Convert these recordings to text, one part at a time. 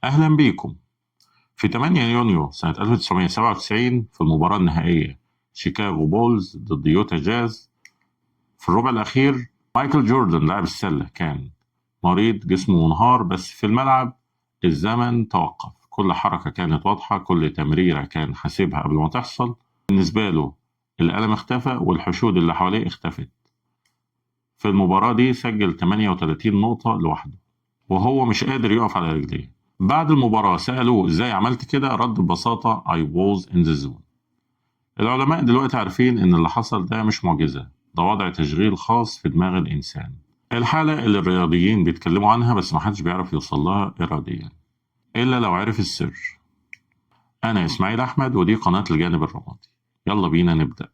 أهلا بيكم. في 8 يونيو سنة 1997 في المباراة النهائية شيكاغو بولز ضد يوتا جاز في الربع الأخير، مايكل جوردن لاعب السلة كان مريض، جسمه منهار، بس في الملعب الزمن توقف. كل حركة كانت واضحة، كل تمريرة كان حاسبها قبل ما تحصل. بالنسبة له الألم اختفى والحشود اللي حواليه اختفت. في المباراة دي سجل 38 نقطة لوحده وهو مش قادر يقف على رجليه. بعد المباراة سألوه ازاي عملت كده، رد ببساطة I was in the zone. العلماء دلوقتي عارفين ان اللي حصل ده مش معجزة، ده وضع تشغيل خاص في دماغ الإنسان، الحالة اللي الرياضيين بيتكلموا عنها بس محدش بيعرف يوصل لها إراديا إلا لو عرف السر. أنا إسماعيل أحمد ودي قناة الجانب الرمادي. يلا بينا نبدأ.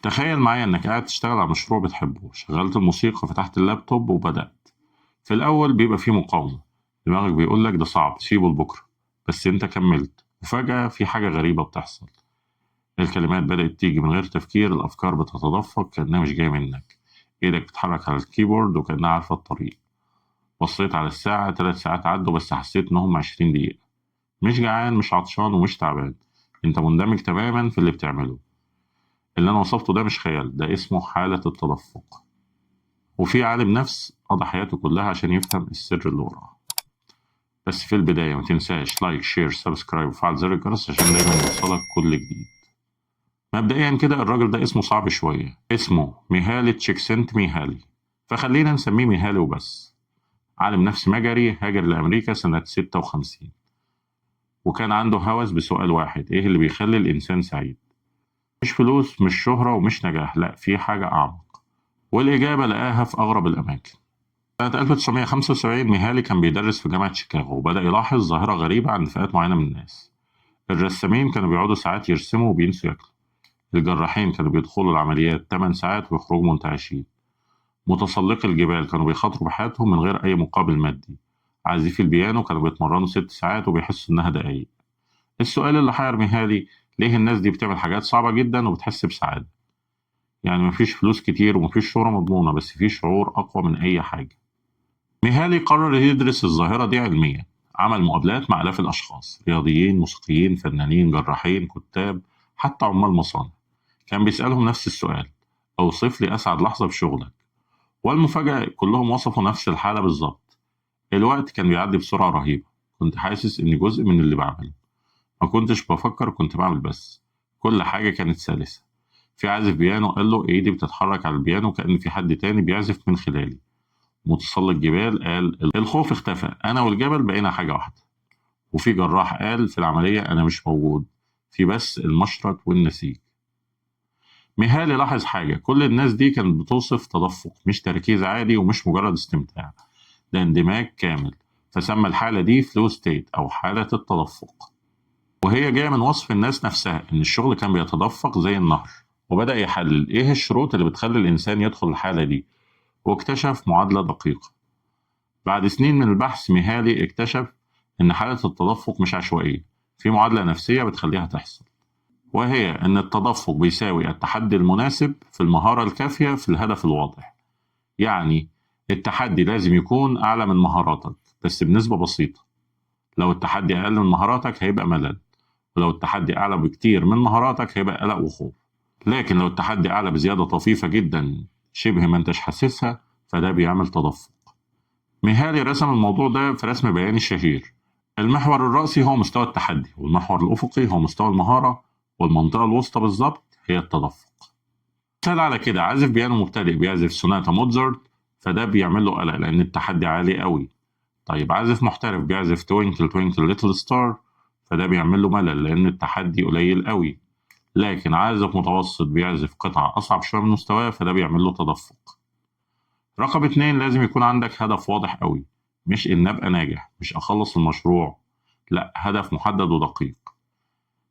تخيل معايا إنك قاعد تشتغل على مشروع بتحبه، شغلت الموسيقى، فتحت اللابتوب وبدأت. في الأول بيبقى فيه مقاومة، دماغك بيقول لك ده صعب سيبه لبكرة، بس أنت كملت وفجأة في حاجة غريبة بتحصل. الكلمات بدأت تيجي من غير تفكير، الأفكار بتتدفق كأنها مش جاية منك، إيدك بتتحرك على الكيبورد وكأنها عارفة الطريق. بصيت على الساعة، 3 ساعات عدوا بس حسيت إنهم 20 دقيقة. مش جعان، مش عطشان، ومش تعبان، أنت مندمج تماما في اللي بتعمله. اللي أنا وصفته ده مش خيال، ده اسمه حالة التدفق. وفي عالم نفس قضى حياته كلها عشان يفهم السر اللي وراه. بس في البداية ما تنساش لايك، شير، سبسكرايب وفعل زر الجرس عشان دايما يوصلك كل جديد. مبدئيا كده الراجل ده اسمه صعب شوية، اسمه ميهالي تشيكسنتميهالي، فخلينا نسميه ميهالي وبس. عالم نفس مجري، هاجر لأمريكا سنة 56 وكان عنده هوس بسؤال واحد: ايه اللي بيخلي الإنسان سعيد؟ مش فلوس، مش شهرة، ومش نجاح، لا، في حاجة أعمق. والإجابة لقاها في أغرب الأماكن. سنة 1975 ميهالي كان بيدرس في جامعة شيكاغو وبدأ يلاحظ ظاهرة غريبة عند فئات معينة من الناس. الرسامين كانوا بيقعدوا ساعات يرسموا وبينسوا ياكلوا. الجراحين كانوا بيدخلوا العمليات 8 ساعات ويخرجوا منتعشين. متسلقي الجبال كانوا بيخاطروا بحياتهم من غير أي مقابل مادي. عازفي البيانو كانوا بيتمرنوا 6 ساعات وبيحسوا إنها دقايق. السؤال اللي حير ميهالي: ليه الناس دي بتعمل حاجات صعبة جدا وبتحس بسعادة؟ يعني مفيش فلوس كتير ومفيش شهرة مضمونة، بس في شعور أقوى من أي حاجة. ميهالي قرر يدرس الظاهرة دي علميا. عمل مقابلات مع آلاف الأشخاص، رياضيين، موسيقيين، فنانين، جراحين، كتاب، حتى عمال مصانع. كان بيسألهم نفس السؤال: أوصف لي أسعد لحظة في شغلك. والمفاجأة كلهم وصفوا نفس الحالة بالظبط. الوقت كان بيعدي بسرعة رهيبة، كنت حاسس إني جزء من اللي بعمله. ما كنتش بفكر، كنت بعمل بس. كل حاجة كانت سلسة. في عازف بيانو قال له إيدي بتتحرك على البيانو كأن في حد تاني بيعزف من خلالي. متسلق الجبال قال الخوف اختفى، أنا والجبل بقينا حاجة واحدة. وفي جراح قال في العملية أنا مش موجود، في بس المشرط والنسيج. ميهالي لاحظ حاجة: كل الناس دي كانت بتوصف تدفق، مش تركيز عادي ومش مجرد استمتاع، ده اندماج كامل. فسمى الحالة دي فلو ستيت أو حالة التدفق، وهي جاية من وصف الناس نفسها إن الشغل كان بيتدفق زي النهر. وبدأ يحلل إيه الشروط اللي بتخلي الإنسان يدخل الحالة دي، واكتشف معادلة دقيقة. بعد سنين من البحث ميهالي اكتشف إن حالة التدفق مش عشوائية، في معادلة نفسية بتخليها تحصل، وهي إن التدفق بيساوي التحدي المناسب في المهارة الكافية في الهدف الواضح. يعني التحدي لازم يكون أعلى من مهاراتك بس بنسبة بسيطة. لو التحدي أقل من مهاراتك هيبقى ملل، ولو التحدي أعلى بكتير من مهاراتك هيبقى قلق وخوف. لكن لو التحدي أعلى بزيادة طفيفة جدا، شبه ما انتش حاسسها، فده بيعمل تدفق. ميهالي رسم الموضوع ده في رسم بياني شهير. المحور الرأسي هو مستوى التحدي، والمحور الأفقي هو مستوى المهارة، والمنطقة الوسطى بالظبط هي التدفق. مثال على كده: عازف بيانو مبتدئ بيعزف سوناتا موتزارت، فده بيعمل له قلق لأن التحدي عالي قوي. طيب عازف محترف بيعزف توينكل توينكل ليتل ستار، فده بيعمل له ملل لأن التحدي قليل قوي. لكن عازف متوسط بيعزف قطعة أصعب شوية من مستواه، فده بيعمل له تدفق. رقم 2: لازم يكون عندك هدف واضح قوي، مش إن أبقى ناجح، مش أخلص المشروع، لا، هدف محدد ودقيق.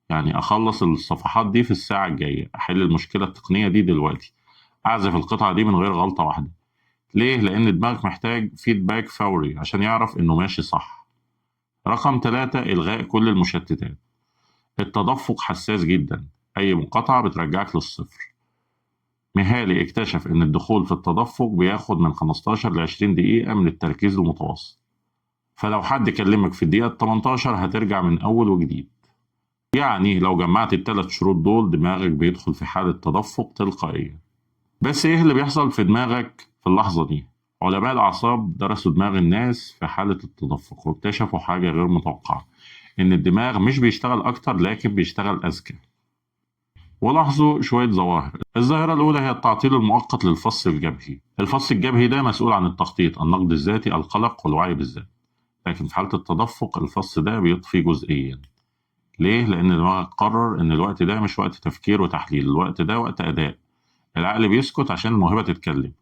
يعني أخلص الصفحات دي في الساعة الجاية، أحل المشكلة التقنية دي دلوقتي، أعزف القطعة دي من غير غلطة واحدة. ليه؟ لأن دماغك محتاج فيدباك فوري عشان يعرف إنه ماشي صح. رقم 3: إلغاء كل المشتتات. التدفق حساس جدا، أي مقاطعة بترجعك للصفر. ميهالي اكتشف إن الدخول في التدفق بياخد من 15 ل 20 دقيقة من التركيز المتواصل، فلو حد كلمك في الدقيقة 18 هترجع من أول وجديد. يعني لو جمعت الثلاث شروط دول دماغك بيدخل في حالة تدفق تلقائيا. بس إيه اللي بيحصل في دماغك في اللحظة دي؟ علماء الأعصاب درسوا دماغ الناس في حالة التدفق واكتشفوا حاجة غير متوقعة، إن الدماغ مش بيشتغل أكتر لكن بيشتغل أذكى. ولاحظوا شوية ظواهر. الظاهرة الأولى هي التعطيل المؤقت للفص الجبهي. الفص الجبهي ده مسؤول عن التخطيط، النقد الذاتي، القلق والوعي بالذات. لكن في حالة التدفق الفص ده بيطفي جزئيا. ليه؟ لأن دماغك قرر إن الوقت ده مش وقت تفكير وتحليل، الوقت ده وقت أداء. العقل بيسكت عشان الموهبة تتكلم،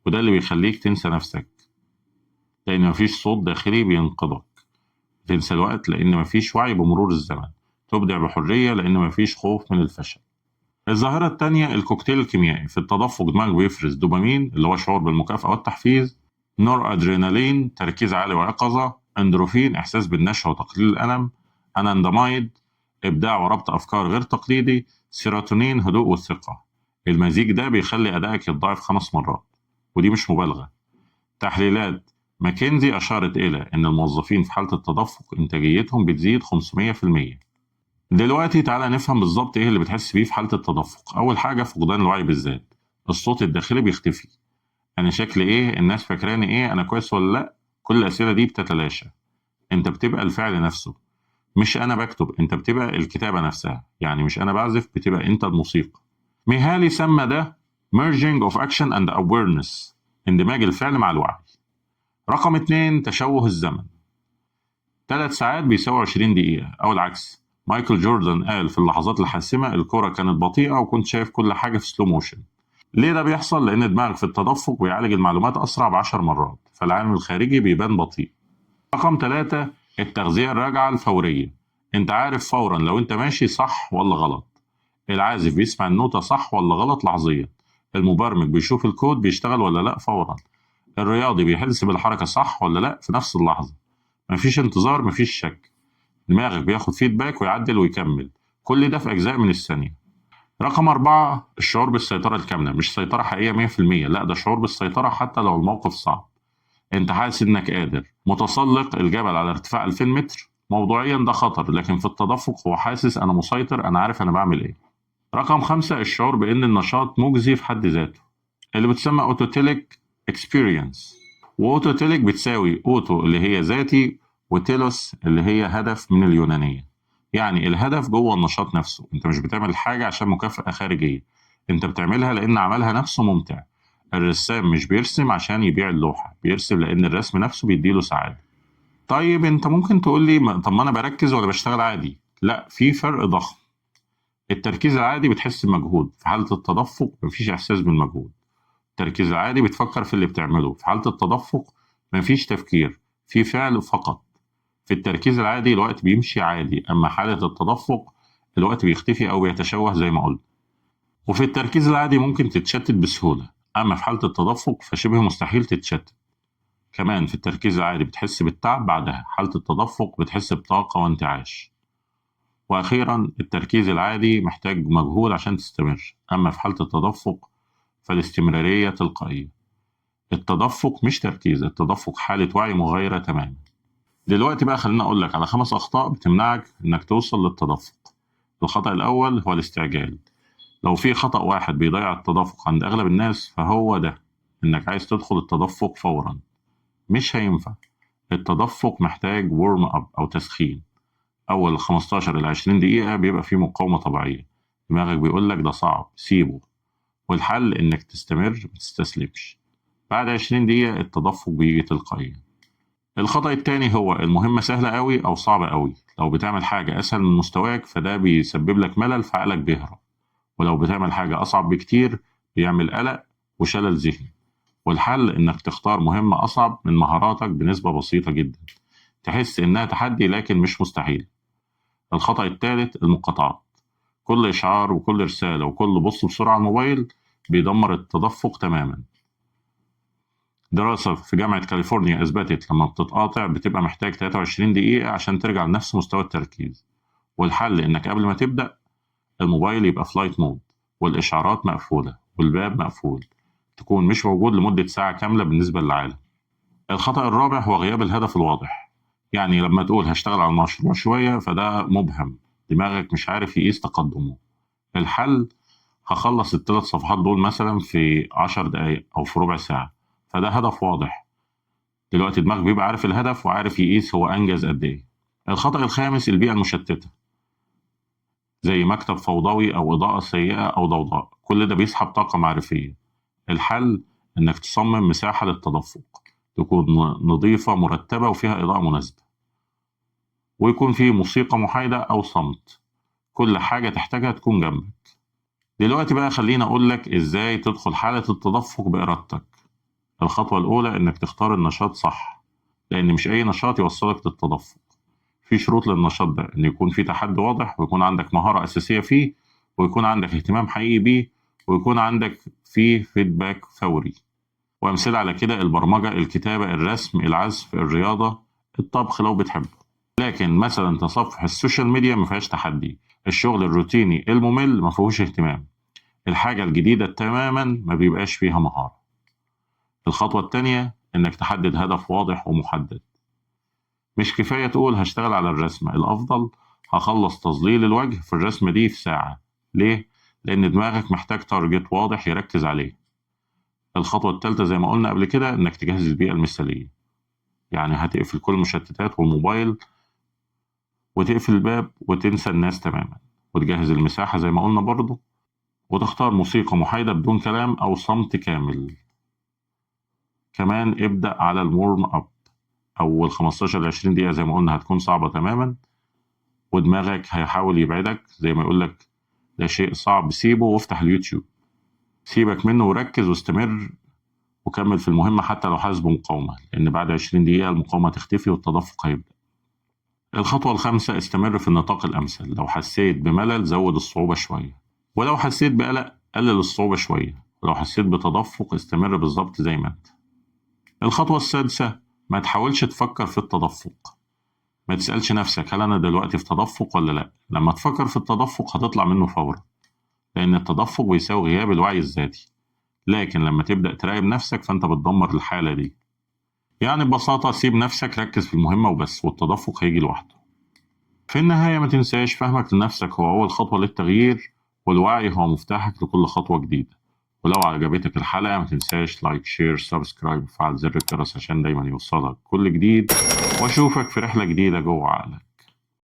وده اللي بيخليك تنسى نفسك، لأن مفيش صوت داخلي بينقذك. تنسى الوقت لأن مفيش وعي بمرور الزمن. تبدع بحرية لأن مفيش خوف من الفشل. الظاهرة التانية الكوكتيل الكيميائي. في التدفق دماغك بيفرز دوبامين اللي هو شعور بالمكافأة والتحفيز، نور أدرينالين تركيز عالي ويقظة، أندروفين إحساس بالنشوة وتقليل الألم، أناندامايد إبداع وربط أفكار غير تقليدي، سيروتونين هدوء والثقة. المزيج ده بيخلي أدائك يتضاعف 5 مرات، ودي مش مبالغة. تحليلات ماكنزي أشارت إلى أن الموظفين في حالة التدفق إنتاجيتهم بتزيد 500%. دلوقتي تعالى نفهم بالظبط إيه اللي بتحس بيه في حالة التدفق. أول حاجة فقدان الوعي بالذات. الصوت الداخلي بيختفي. أنا شكلي إيه؟ الناس فاكراني إيه؟ أنا كويس ولا لأ؟ كل الأسئلة دي بتتلاشى. أنت بتبقى الفعل نفسه. مش أنا بكتب، أنت بتبقى الكتابة نفسها. يعني مش أنا بعزف، بتبقى أنت الموسيقى. ميهالي سمى ده merging of action and awareness، اندماج الفعل مع الوعي. رقم 2 تشوه الزمن. 3 ساعات بيساوي 20 دقيقة أو العكس. مايكل جوردن قال في اللحظات الحاسمة الكرة كانت بطيئة وكنت شايف كل حاجة في سلو موشن. ليه ده بيحصل؟ لأن دماغك في التدفق بيعالج المعلومات أسرع ب10 مرات، فالعالم الخارجي بيبان بطيء. رقم 3 التغذية الراجعة الفورية. أنت عارف فورا لو أنت ماشي صح ولا غلط. العازف بيسمع النوتة صح ولا غلط لحظيا. المبرمج بيشوف الكود بيشتغل ولا لأ فورا. الرياضي بيحس بالحركة صح ولا لأ في نفس اللحظة. مفيش انتظار، مفيش شك. دماغك بياخد فيدباك ويعدل ويكمل. كل ده في أجزاء من الثانية. رقم 4 الشعور بالسيطرة الكاملة. مش سيطرة حقيقية 100%، لا ده شعور بالسيطرة حتى لو الموقف صعب. انت حاسس انك قادر. متسلق الجبل على ارتفاع 2000 متر موضوعيا ده خطر، لكن في التدفق هو حاسس انا مسيطر، انا عارف انا بعمل ايه. رقم 5 الشعور بان النشاط مجزي في حد ذاته، اللي بتسمى اوتوتيليك اكسبيرينس. واوتوتيليك بتساوي اوتو اللي هي ذاتي، وتيلوس اللي هي هدف من اليونانية. يعني الهدف جوه النشاط نفسه. انت مش بتعمل حاجة عشان مكافأة خارجية، انت بتعملها لان عملها نفسه ممتع. الرسام مش بيرسم عشان يبيع اللوحة، بيرسم لان الرسم نفسه بيديله سعادة. طيب انت ممكن تقول لي طب ما انا بركز ولا بشتغل عادي؟ لا، في فرق ضخم. التركيز العادي بتحس بمجهود، في حالة التدفق مفيش احساس بالمجهود. التركيز العادي بتفكر في اللي بتعمله، في حالة التدفق مفيش تفكير، في فعل فقط. في التركيز العادي الوقت بيمشي عادي، أما حالة التدفق الوقت بيختفي أو بيتشوه زي ما قلت. وفي التركيز العادي ممكن تتشتت بسهولة، أما في حالة التدفق فشبه مستحيل تتشتت. كمان في التركيز العادي بتحس بالتعب بعدها، حالة التدفق بتحس بطاقة وانتعاش. وأخيرا التركيز العادي محتاج مجهود عشان تستمر، أما في حالة التدفق فالاستمرارية تلقائية. التدفق مش تركيز، التدفق حالة وعي مغايرة تماما. دلوقتي بقى خليني أقول لك على 5 أخطاء بتمنعك إنك توصل للتدفق. الخطأ الأول هو الاستعجال. لو في خطأ واحد بيضيع التدفق عند أغلب الناس فهو ده، إنك عايز تدخل التدفق فورا. مش هينفع. التدفق محتاج ورم أب أو تسخين. أول 15 إلى 20 دقيقة بيبقى فيه مقاومة طبيعية. دماغك بيقول لك ده صعب، سيبه. والحل إنك تستمر، متستسلمش. بعد 20 دقيقة التدفق بيجي تلقائيا. الخطأ التاني هو المهمة سهلة قوي أو صعبة قوي. لو بتعمل حاجة أسهل من مستواك فده بيسبب لك ملل فعقلك بيهرب، ولو بتعمل حاجة أصعب بكتير بيعمل قلق وشلل ذهني. والحل إنك تختار مهمة أصعب من مهاراتك بنسبة بسيطة جدا، تحس إنها تحدي لكن مش مستحيل. الخطأ التالت المقاطعات. كل إشعار وكل رسالة وكل بص بسرعة على الموبايل بيدمر التدفق تماما. دراسة في جامعة كاليفورنيا أثبتت لما بتتقاطع بتبقى محتاج 23 دقيقة عشان ترجع لنفس مستوى التركيز. والحل إنك قبل ما تبدأ الموبايل يبقى فلايت مود والإشعارات مقفولة والباب مقفول، تكون مش موجود لمدة ساعة كاملة بالنسبة للعالم. الخطأ الرابع هو غياب الهدف الواضح. يعني لما تقول هشتغل على المشروع شوية فده مبهم، دماغك مش عارف يقيس تقدمه. الحل هخلص ال3 صفحات دول مثلا في 10 دقايق أو في ربع ساعة، فده هدف واضح. دلوقتي دماغك بيبقى عارف الهدف وعارف يقيس هو أنجز قد إيه. الخطأ الخامس البيئة المشتتة، زي مكتب فوضوي أو إضاءة سيئة أو ضوضاء، كل ده بيسحب طاقة معرفية. الحل إنك تصمم مساحة للتدفق، تكون نظيفة مرتبة وفيها إضاءة مناسبة، ويكون فيه موسيقى محايدة أو صمت، كل حاجة تحتاجها تكون جنبك. دلوقتي بقى خليني أقول لك إزاي تدخل حالة التدفق بإرادتك. الخطوة الأولى إنك تختار النشاط صح، لأن مش أي نشاط يوصلك للتدفق. في شروط للنشاط ده، إن يكون في تحدي واضح، ويكون عندك مهارة أساسية فيه، ويكون عندك اهتمام حقيقي بيه، ويكون عندك فيه فيدباك فوري. وأمثلة على كده البرمجة، الكتابة، الرسم، العزف، الرياضة، الطبخ لو بتحبه. لكن مثلا تصفح السوشيال ميديا ما فيهاش تحدي، الشغل الروتيني الممل ما فيهوش اهتمام، الحاجة الجديدة تماما ما بيبقاش فيها مهارة. الخطوة التانية إنك تحدد هدف واضح ومحدد. مش كفاية تقول هشتغل على الرسمة، الأفضل هخلص تظليل الوجه في الرسمة دي في ساعة. ليه؟ لأن دماغك محتاج تارجت واضح يركز عليه. الخطوة التالتة زي ما قلنا قبل كده إنك تجهز البيئة المثالية، يعني هتقفل كل المشتتات والموبايل وتقفل الباب وتنسى الناس تماما، وتجهز المساحة زي ما قلنا برضو، وتختار موسيقى محايدة بدون كلام أو صمت كامل. كمان ابدأ على الورم أب، أول 15 ل 20 دقيقة زي ما قلنا هتكون صعبة تماما، ودماغك هيحاول يبعدك، زي ما يقولك ده شيء صعب سيبه وافتح اليوتيوب. سيبك منه وركز واستمر وكمل في المهمة حتى لو حاسس بمقاومة، لأن بعد 20 دقيقة المقاومة تختفي والتدفق هيبدأ. الخطوة الخامسة استمر في النطاق الأمثل، لو حسيت بملل زود الصعوبة شوية، ولو حسيت بقلق قلل الصعوبة شوية، ولو حسيت بتدفق استمر بالظبط زي ما انت. الخطوة السادسة ما تحاولش تفكر في التدفق، ما تسألش نفسك هل أنا دلوقتي في تدفق ولا لأ. لما تفكر في التدفق هتطلع منه فورا، لأن التدفق بيساوي غياب الوعي الذاتي. لكن لما تبدأ تراقب نفسك فأنت بتدمر الحالة دي. يعني ببساطة سيب نفسك، ركز في المهمة وبس، والتدفق هيجي لوحده. في النهاية ما تنساش فهمك لنفسك هو أول خطوة للتغيير، والوعي هو مفتاحك لكل خطوة جديدة. ولو عجبتك الحلقة ما تنساش لايك، شير، سبسكرايب، وفعل زر الجرس عشان دايما يوصلك كل جديد، واشوفك في رحلة جديدة جوه عقلك.